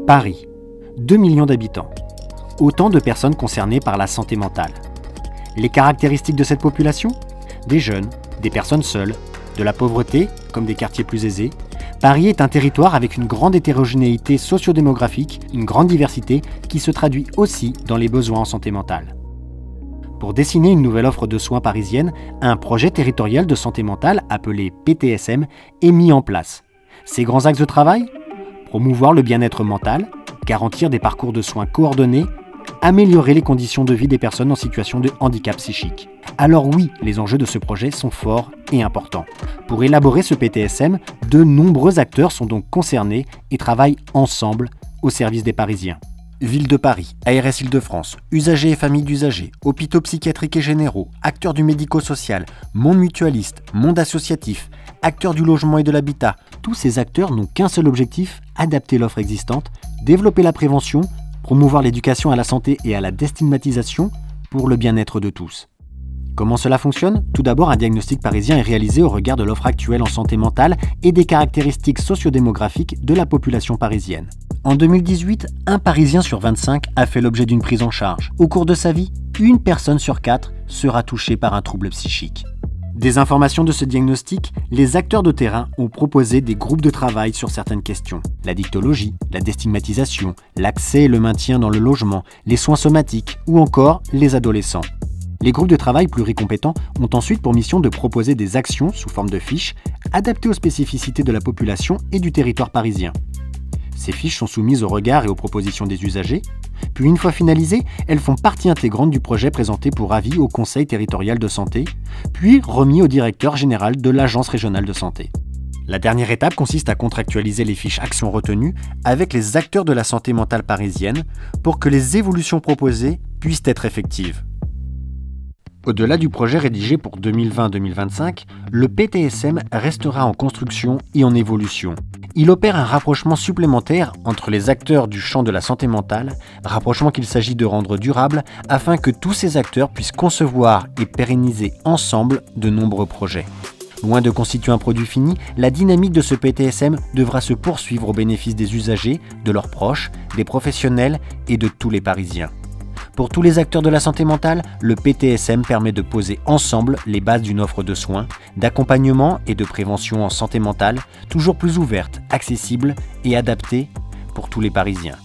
Paris, 2 millions d'habitants. Autant de personnes concernées par la santé mentale. Les caractéristiques de cette population? Des jeunes, des personnes seules, de la pauvreté, comme des quartiers plus aisés. Paris est un territoire avec une grande hétérogénéité sociodémographique, une grande diversité qui se traduit aussi dans les besoins en santé mentale. Pour dessiner une nouvelle offre de soins parisienne, un projet territorial de santé mentale appelé PTSM est mis en place. Ses grands axes de travail? Promouvoir le bien-être mental, garantir des parcours de soins coordonnés, améliorer les conditions de vie des personnes en situation de handicap psychique. Alors oui, les enjeux de ce projet sont forts et importants. Pour élaborer ce PTSM, de nombreux acteurs sont donc concernés et travaillent ensemble au service des Parisiens. Ville de Paris, ARS Île-de-France, usagers et familles d'usagers, hôpitaux psychiatriques et généraux, acteurs du médico-social, monde mutualiste, monde associatif, acteurs du logement et de l'habitat. Tous ces acteurs n'ont qu'un seul objectif, adapter l'offre existante, développer la prévention, promouvoir l'éducation à la santé et à la déstigmatisation pour le bien-être de tous. Comment cela fonctionne? Tout d'abord, un diagnostic parisien est réalisé au regard de l'offre actuelle en santé mentale et des caractéristiques sociodémographiques de la population parisienne. En 2018, un Parisien sur 25 a fait l'objet d'une prise en charge. Au cours de sa vie, une personne sur 4 sera touchée par un trouble psychique. Des informations de ce diagnostic, les acteurs de terrain ont proposé des groupes de travail sur certaines questions. La dictologie, la déstigmatisation, l'accès et le maintien dans le logement, les soins somatiques ou encore les adolescents. Les groupes de travail pluricompétents ont ensuite pour mission de proposer des actions sous forme de fiches adaptées aux spécificités de la population et du territoire parisien. Ces fiches sont soumises au regard et aux propositions des usagers, puis une fois finalisées, elles font partie intégrante du projet présenté pour avis au Conseil territorial de santé, puis remis au directeur général de l'Agence régionale de santé. La dernière étape consiste à contractualiser les fiches actions retenues avec les acteurs de la santé mentale parisienne pour que les évolutions proposées puissent être effectives. Au-delà du projet rédigé pour 2020-2025, le PTSM restera en construction et en évolution. Il opère un rapprochement supplémentaire entre les acteurs du champ de la santé mentale, rapprochement qu'il s'agit de rendre durable afin que tous ces acteurs puissent concevoir et pérenniser ensemble de nombreux projets. Loin de constituer un produit fini, la dynamique de ce PTSM devra se poursuivre au bénéfice des usagers, de leurs proches, des professionnels et de tous les Parisiens. Pour tous les acteurs de la santé mentale, le PTSM permet de poser ensemble les bases d'une offre de soins, d'accompagnement et de prévention en santé mentale, toujours plus ouverte, accessible et adaptée pour tous les Parisiens.